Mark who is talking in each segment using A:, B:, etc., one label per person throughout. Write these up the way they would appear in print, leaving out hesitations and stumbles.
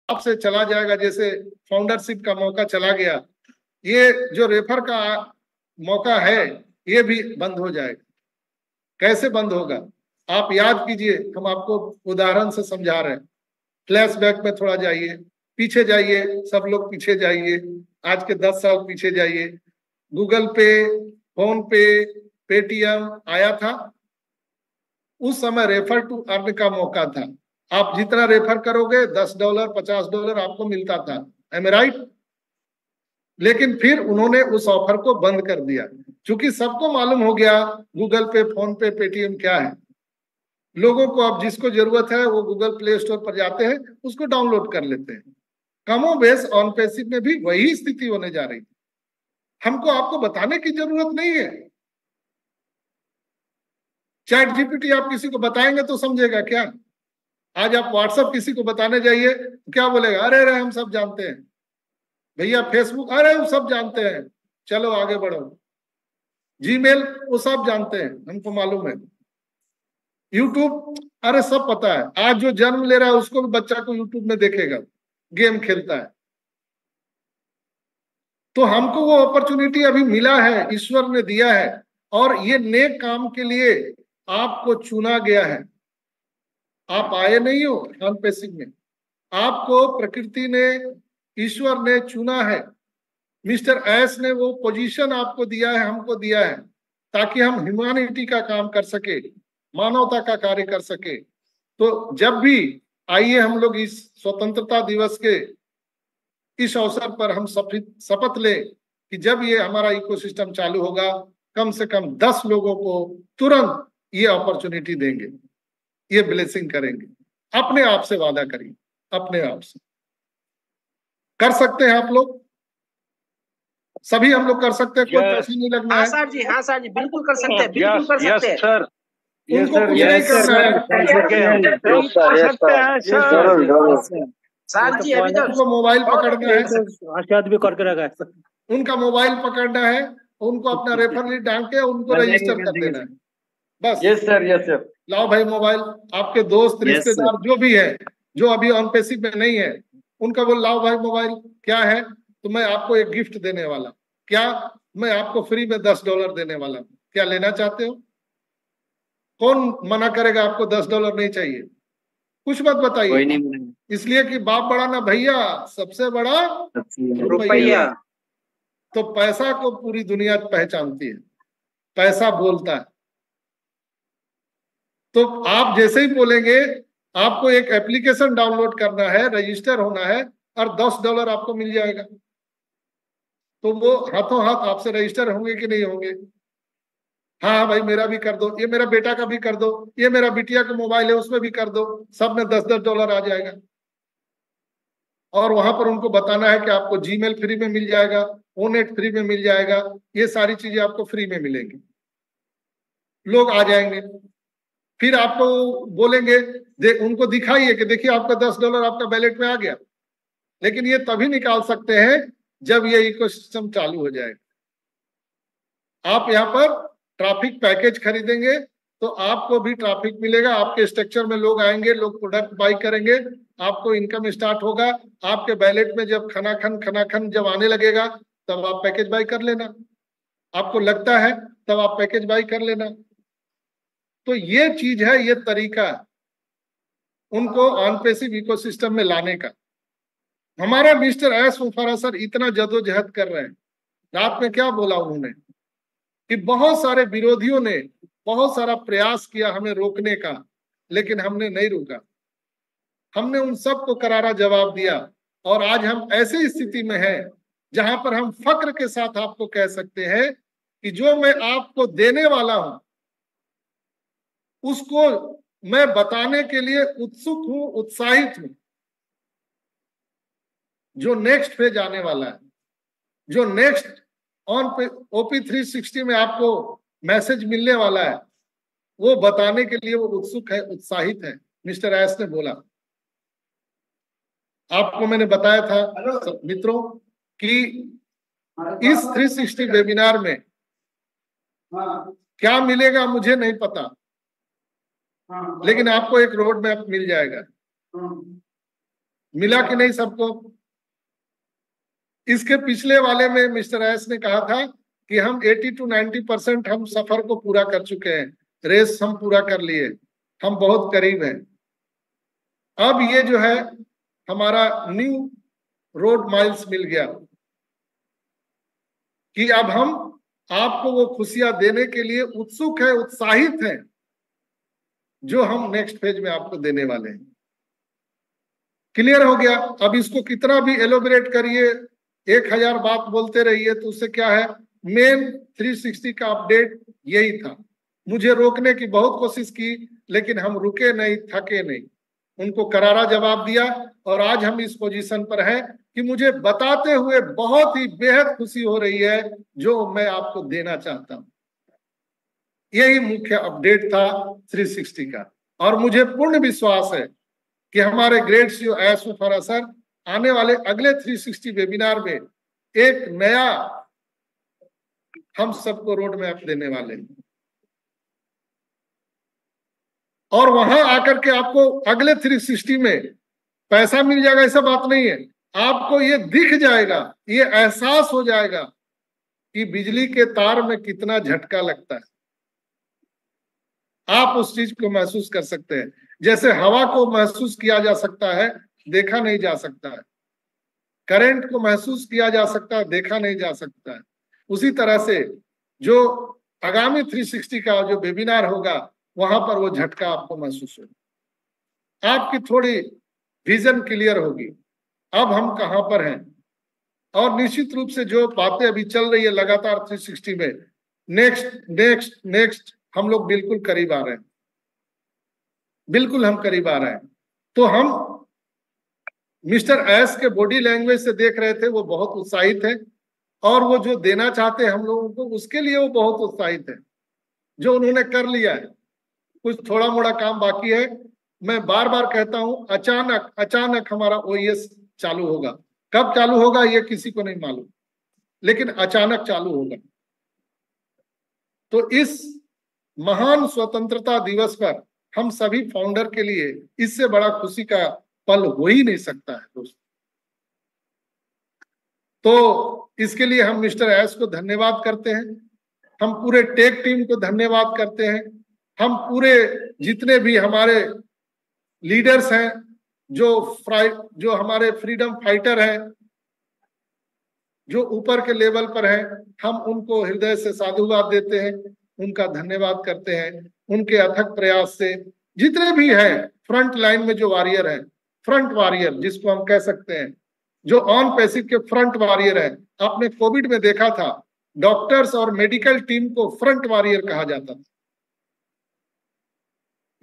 A: आपसे चला जाएगा, जैसे फाउंडरशिप का मौका चला गया, ये जो रेफर का मौका है ये भी बंद हो जाएगा। कैसे बंद होगा आप याद कीजिए, हम आपको उदाहरण से समझा रहे हैं। फ्लैशबैक में थोड़ा जाइए, पीछे जाइए, सब लोग पीछे जाइए, आज के 10 साल पीछे जाइए। गूगल पे, फोन पे, पेटीएम आया था, उस समय रेफर टू अर्न का मौका था। आप जितना रेफर करोगे $10 $50 आपको मिलता था। एम आई राइट? लेकिन फिर उन्होंने उस ऑफर को बंद कर दिया, क्योंकि सबको मालूम हो गया गूगल पे, फोन पे, पेटीएम क्या है। लोगों को अब जिसको जरूरत है वो गूगल प्ले स्टोर पर जाते हैं, उसको डाउनलोड कर लेते हैं। कमोबेश ऑन पैसिव में भी वही स्थिति होने जा रही है। हमको आपको बताने की जरूरत नहीं है। चैट जीपीटी आप किसी को बताएंगे तो समझेगा क्या? आज आप व्हाट्सएप किसी को बताने जाइए तो क्या बोलेगा? अरे अरे हम सब जानते हैं। भैया फेसबुक, अरे वो सब जानते हैं, चलो आगे बढ़ो। जीमेल, वो सब जानते हैं, हमको मालूम है। यूट्यूब, अरे सब पता है। आज जो जन्म ले रहा है उसको भी बच्चा को यूट्यूब में देखेगा, गेम खेलता है। तो हमको वो अपॉर्चुनिटी अभी मिला है, ईश्वर ने दिया है, और ये नेक काम के लिए आपको चुना गया है। आप आए नहीं हो नॉन पैसिव में, आपको प्रकृति ने, ईश्वर ने चुना है। मिस्टर एस ने वो पोजीशन आपको दिया है, हमको दिया है, ताकि हम ह्यूमैनिटी का काम कर सके, मानवता का कार्य कर सके। तो जब भी आइए हम लोग इस स्वतंत्रता दिवस के इस अवसर पर हम शपथ ले कि जब ये हमारा इकोसिस्टम चालू होगा, कम से कम 10 लोगों को तुरंत ये अपॉर्चुनिटी देंगे, ये ब्लेसिंग करेंगे। अपने आप से वादा करिए, अपने आप से। कर सकते हैं आप लोग, सभी हम लोग कर सकते हैं, कोई पैसा नहीं लगना है।
B: हाँ सर जी, हाँ सर जी, बिल्कुल कर सकते हैं, बिल्कुल कर सकते हैं
C: सर।
A: उनको कुछ नहीं करना है।
B: सर जी अभी तो
A: उनको मोबाइल पकड़ना है,
C: भी करके रखा है,
A: उनका मोबाइल पकड़ना है, उनको अपना रेफर लिंक डाल के उनको रजिस्टर कर देना है, बस।
D: Yes sir, yes sir.
A: लाओ भाई मोबाइल, आपके दोस्त रिश्तेदार जो भी है, जो अभी ऑन पैसिव में नहीं है, उनका बोल लाओ भाई मोबाइल। क्या है? तो मैं आपको एक गिफ्ट देने वाला। क्या? मैं आपको फ्री में $10 देने वाला। क्या लेना चाहते हो? कौन मना करेगा? आपको $10 नहीं चाहिए? कुछ मत बताइए, इसलिए कि बाप बड़ा ना भैया, सबसे बड़ा रुपया। तो पैसा को पूरी दुनिया पहचानती है, पैसा बोलता है। तो आप जैसे ही बोलेंगे, आपको एक एप्लीकेशन डाउनलोड करना है, रजिस्टर होना है, और $10 आपको मिल जाएगा। तो वो हाथों हाथ आपसे रजिस्टर होंगे कि नहीं होंगे? हाँ भाई मेरा भी कर दो, ये मेरा बेटा का भी कर दो, ये मेरा बिटिया का मोबाइल है उसमें भी कर दो, सब में $10 आ जाएगा। और वहां पर उनको बताना है कि आपको जीमेल फ्री में मिल जाएगा, ओनेट फ्री में मिल जाएगा, ये सारी चीजें आपको फ्री में मिलेंगी। लोग आ जाएंगे, फिर आपको बोलेंगे, उनको दिखाइए कि देखिए आपका $10 आपका वैलेट में आ गया। लेकिन ये तभी निकाल सकते हैं जब ये इकोसिस्टम चालू हो जाएगा। आप यहाँ पर ट्रैफिक पैकेज खरीदेंगे तो आपको भी ट्रैफिक मिलेगा, आपके स्ट्रक्चर में लोग आएंगे, लोग प्रोडक्ट बाई करेंगे, आपको इनकम स्टार्ट होगा। आपके वैलेट में जब खनाखन जब आने लगेगा तब आप पैकेज बाई कर लेना, आपको लगता है तब आप पैकेज बाई कर लेना। तो ये चीज है, ये तरीका है उनको ऑन पैसिव इकोसिस्टम में लाने का। हमारा मिस्टर एस मुफर्रह सर इतना जदोजहद कर रहे हैं। रात में क्या बोला उन्होंने कि बहुत सारे विरोधियों ने बहुत सारा प्रयास किया हमें रोकने का, लेकिन हमने नहीं रोका। हमने उन सबको करारा जवाब दिया, और आज हम ऐसी स्थिति में हैं जहां पर हम फक्र के साथ आपको कह सकते हैं कि जो मैं आपको देने वाला हूं उसको मैं बताने के लिए उत्सुक हूं, उत्साहित हूं। जो नेक्स्ट फेज आने वाला है, जो नेक्स्ट ऑन ओपी 360 में आपको मैसेज मिलने वाला है, वो बताने के लिए वो उत्सुक है, उत्साहित है। मिस्टर एस ने बोला, आपको मैंने बताया था मित्रों कि इस 360 वेबिनार में क्या मिलेगा मुझे नहीं पता, लेकिन आपको एक रोड मैप मिल जाएगा। मिला कि नहीं सबको? इसके पिछले वाले में मिस्टर एस ने कहा था कि हम 80 to 90% हम सफर को पूरा कर चुके हैं, रेस हम पूरा कर लिए, हम बहुत करीब हैं। अब ये जो है हमारा न्यू रोड माइल्स मिल गया कि अब हम आपको वो खुशियां देने के लिए उत्सुक है, उत्साहित हैं, जो हम नेक्स्ट फेज में आपको देने वाले हैं। क्लियर हो गया? अब इसको कितना भी एलोबरेट करिए, 1000 बात बोलते रहिए तो उससे क्या है, मेन 360 का अपडेट यही था। मुझे रोकने की बहुत कोशिश की लेकिन हम रुके नहीं, थके नहीं, उनको करारा जवाब दिया और आज हम इस पोजीशन पर हैं कि मुझे बताते हुए बहुत ही बेहद खुशी हो रही है जो मैं आपको देना चाहता हूं। यही मुख्य अपडेट था 360 का और मुझे पूर्ण विश्वास है कि हमारे ग्रेट सीईओ एस मुफर्रह सर आने वाले अगले 360 वेबिनार में एक नया हम सबको रोड मैप देने वाले हैं और वहां आकर के आपको अगले 360 में पैसा मिल जाएगा ऐसा बात नहीं है। आपको ये दिख जाएगा, ये एहसास हो जाएगा कि बिजली के तार में कितना झटका लगता है। आप उस चीज को महसूस कर सकते हैं, जैसे हवा को महसूस किया जा सकता है, देखा नहीं जा सकता है। करंट को महसूस किया जा सकता है, देखा नहीं जा सकता है। उसी तरह से जो आगामी 360 का जो वेबिनार होगा वहां पर वो झटका आपको महसूस होगा, आपकी थोड़ी विजन क्लियर होगी अब हम कहां पर हैं। और निश्चित रूप से जो बातें अभी चल रही है लगातार 360 में, नेक्स्ट नेक्स्ट नेक्स्ट हम लोग बिल्कुल करीब आ रहे हैं, बिल्कुल हम करीब आ रहे हैं। तो हम मिस्टर एस के बॉडी लैंग्वेज से देख रहे थे वो बहुत उत्साहित है और वो जो देना चाहते हैं हम लोगों को उसके लिए वो बहुत उत्साहित है। जो उन्होंने कर लिया है, कुछ थोड़ा मोड़ा काम बाकी है। मैं बार बार कहता हूं अचानक अचानक हमारा ओएस चालू होगा, कब चालू होगा ये किसी को नहीं मालूम, लेकिन अचानक चालू होगा। तो इस महान स्वतंत्रता दिवस पर हम सभी फाउंडर के लिए इससे बड़ा खुशी का पल हो ही नहीं सकता है दोस्तों। तो इसके लिए हम मिस्टर एस को धन्यवाद करते हैं, हम पूरे टेक टीम को धन्यवाद करते हैं, हम पूरे जितने भी हमारे लीडर्स हैं, जो हमारे फ्रीडम फाइटर हैं, जो ऊपर के लेवल पर हैं, हम उनको हृदय से साधुवाद देते हैं, उनका धन्यवाद करते हैं। उनके अथक प्रयास से जितने भी हैं फ्रंट लाइन में जो वॉरियर हैं, फ्रंट वॉरियर जिसको हम कह सकते हैं, जो ऑन पैसिव के फ्रंट वॉरियर हैं। आपने कोविड में देखा था डॉक्टर्स और मेडिकल टीम को फ्रंट वॉरियर कहा जाता था।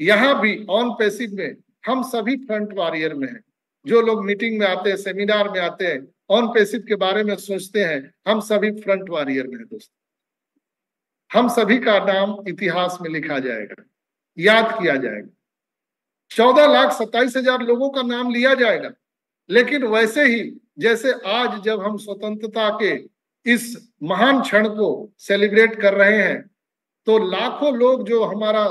A: यहां भी ऑन पैसिव में हम सभी फ्रंट वॉरियर में हैं। जो लोग मीटिंग में आते हैं, सेमिनार में आते हैं, ऑन पैसिव के बारे में सोचते हैं, हम सभी फ्रंट वॉरियर में हैं दोस्तों। हम सभी का नाम इतिहास में लिखा जाएगा, याद किया जाएगा। 14,27,000 लोगों का नाम लिया जाएगा, लेकिन वैसे ही जैसे आज जब हम स्वतंत्रता के इस महान क्षण को सेलिब्रेट कर रहे हैं तो लाखों लोग जो हमारा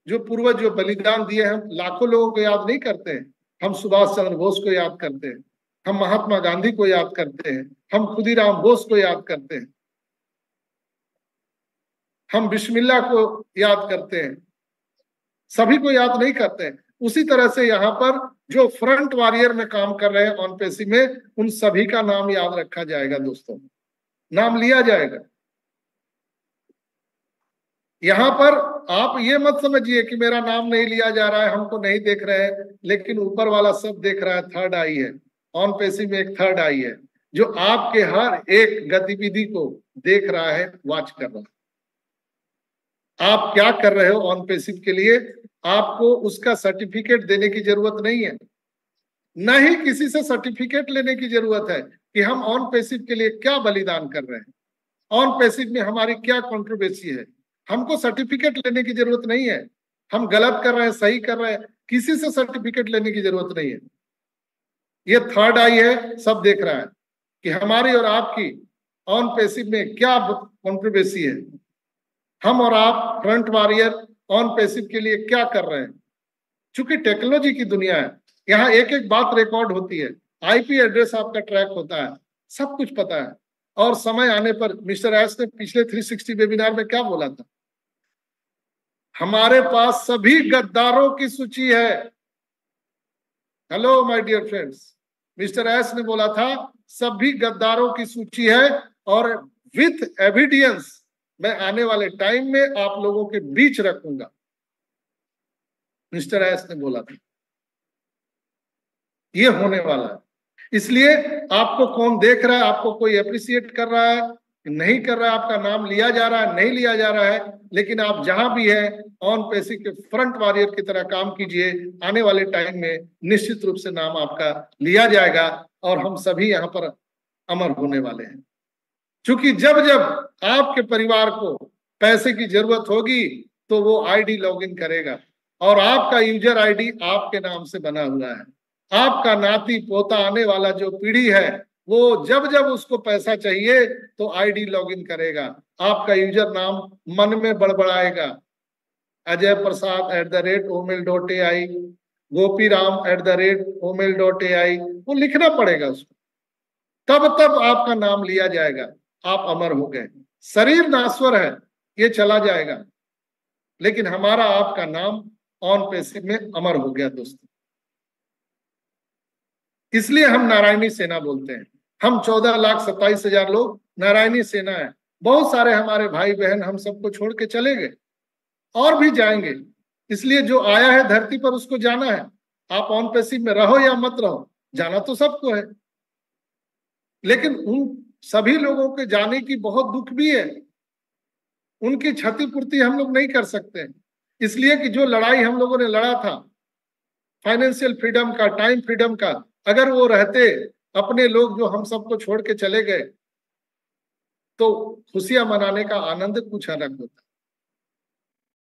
A: जो पूर्वज जो बलिदान दिए हैं, लाखों लोगों को याद नहीं करते हैं। हम सुभाष चंद्र बोस को याद करते हैं, हम महात्मा गांधी को याद करते हैं, हम खुदीराम बोस को याद करते हैं, हम बिस्मिल्लाह को याद करते हैं, सभी को याद नहीं करते हैं। उसी तरह से यहाँ पर जो फ्रंट वॉरियर में काम कर रहे हैं ऑन पैसिव में, उन सभी का नाम याद रखा जाएगा दोस्तों, नाम लिया जाएगा। यहाँ पर आप ये मत समझिए कि मेरा नाम नहीं लिया जा रहा है, हमको नहीं देख रहे हैं, लेकिन ऊपर वाला सब देख रहा है। थर्ड आई है, ऑन पैसिव में एक थर्ड आई है जो आपके हर एक गतिविधि को देख रहा है, वॉच कर रहा है। आप क्या कर रहे हो ऑन पैसिव के लिए, आपको उसका सर्टिफिकेट देने की जरूरत नहीं है, न ही किसी से सर्टिफिकेट लेने की जरूरत है कि हम ऑन पैसिव के लिए क्या बलिदान कर रहे हैं, ऑन पैसिव में हमारी क्या कंट्रीब्यूशन है। हमको सर्टिफिकेट लेने की जरूरत नहीं है। हम गलत कर रहे हैं, सही कर रहे हैं, किसी से सर्टिफिकेट लेने की जरूरत नहीं है। ये थर्ड आई है, सब देख रहा है कि हमारी और आपकी ऑन पैसिव में क्या कंट्रीब्यूशन है, हम और आप फ्रंट वॉरियर ऑन पैसिव के लिए क्या कर रहे हैं। चूंकि टेक्नोलॉजी की दुनिया है, यहाँ एक एक बात रिकॉर्ड होती है, आईपी एड्रेस आपका ट्रैक होता है, सब कुछ पता है। और समय आने पर मिस्टर एस ने पिछले 360 वेबिनार में क्या बोला था, हमारे पास सभी गद्दारों की सूची है। Hello my dear friends, mister S ने बोला था सभी गद्दारों की सूची है और विथ एविडेंस मैं आने वाले टाइम में आप लोगों के बीच रखूंगा, मिस्टर एस ने बोला था। ये होने वाला है। इसलिए आपको कौन देख रहा है, आपको कोई अप्रिशिएट कर रहा है नहीं कर रहा है, आपका नाम लिया जा रहा है नहीं लिया जा रहा है, लेकिन आप जहां भी है ऑन पेसी के फ्रंट वॉरियर की तरह काम कीजिए। आने वाले टाइम में निश्चित रूप से नाम आपका लिया जाएगा और हम सभी यहाँ पर अमर होने वाले हैं। क्योंकि जब जब आपके परिवार को पैसे की जरूरत होगी तो वो आईडी लॉगिन करेगा और आपका यूजर आईडी आपके नाम से बना हुआ है। आपका नाती पोता आने वाला जो पीढ़ी है वो जब जब उसको पैसा चाहिए तो आईडी लॉगिन करेगा, आपका यूजर नाम मन में बड़बड़ाएगा, ajayprasad@omail.ai, gopiram@omail.ai, वो लिखना पड़ेगा उसको, तब तब आपका नाम लिया जाएगा, आप अमर हो गए। शरीर नाश्वर है, ये चला जाएगा, लेकिन हमारा आपका नाम ऑन पेसिव में अमर हो गया दोस्तों। इसलिए हम नारायणी सेना बोलते हैं। हम 14,27,000 लोग नारायणी सेना है। बहुत सारे हमारे भाई बहन हम सबको छोड़ के चले गए और भी जाएंगे, इसलिए जो आया है धरती पर उसको जाना है। आप ऑन पेसिव में रहो या मत रहो, जाना तो सबको है, लेकिन उन सभी लोगों के जाने की बहुत दुख भी है, उनकी क्षतिपूर्ति हम लोग नहीं कर सकते। इसलिए कि जो लड़ाई हम लोगों ने लड़ा था फाइनेंशियल फ्रीडम का, टाइम फ्रीडम का, अगर वो रहते अपने लोग जो हम सबको छोड़ के चले गए तो खुशियां मनाने का आनंद कुछ अलग होता।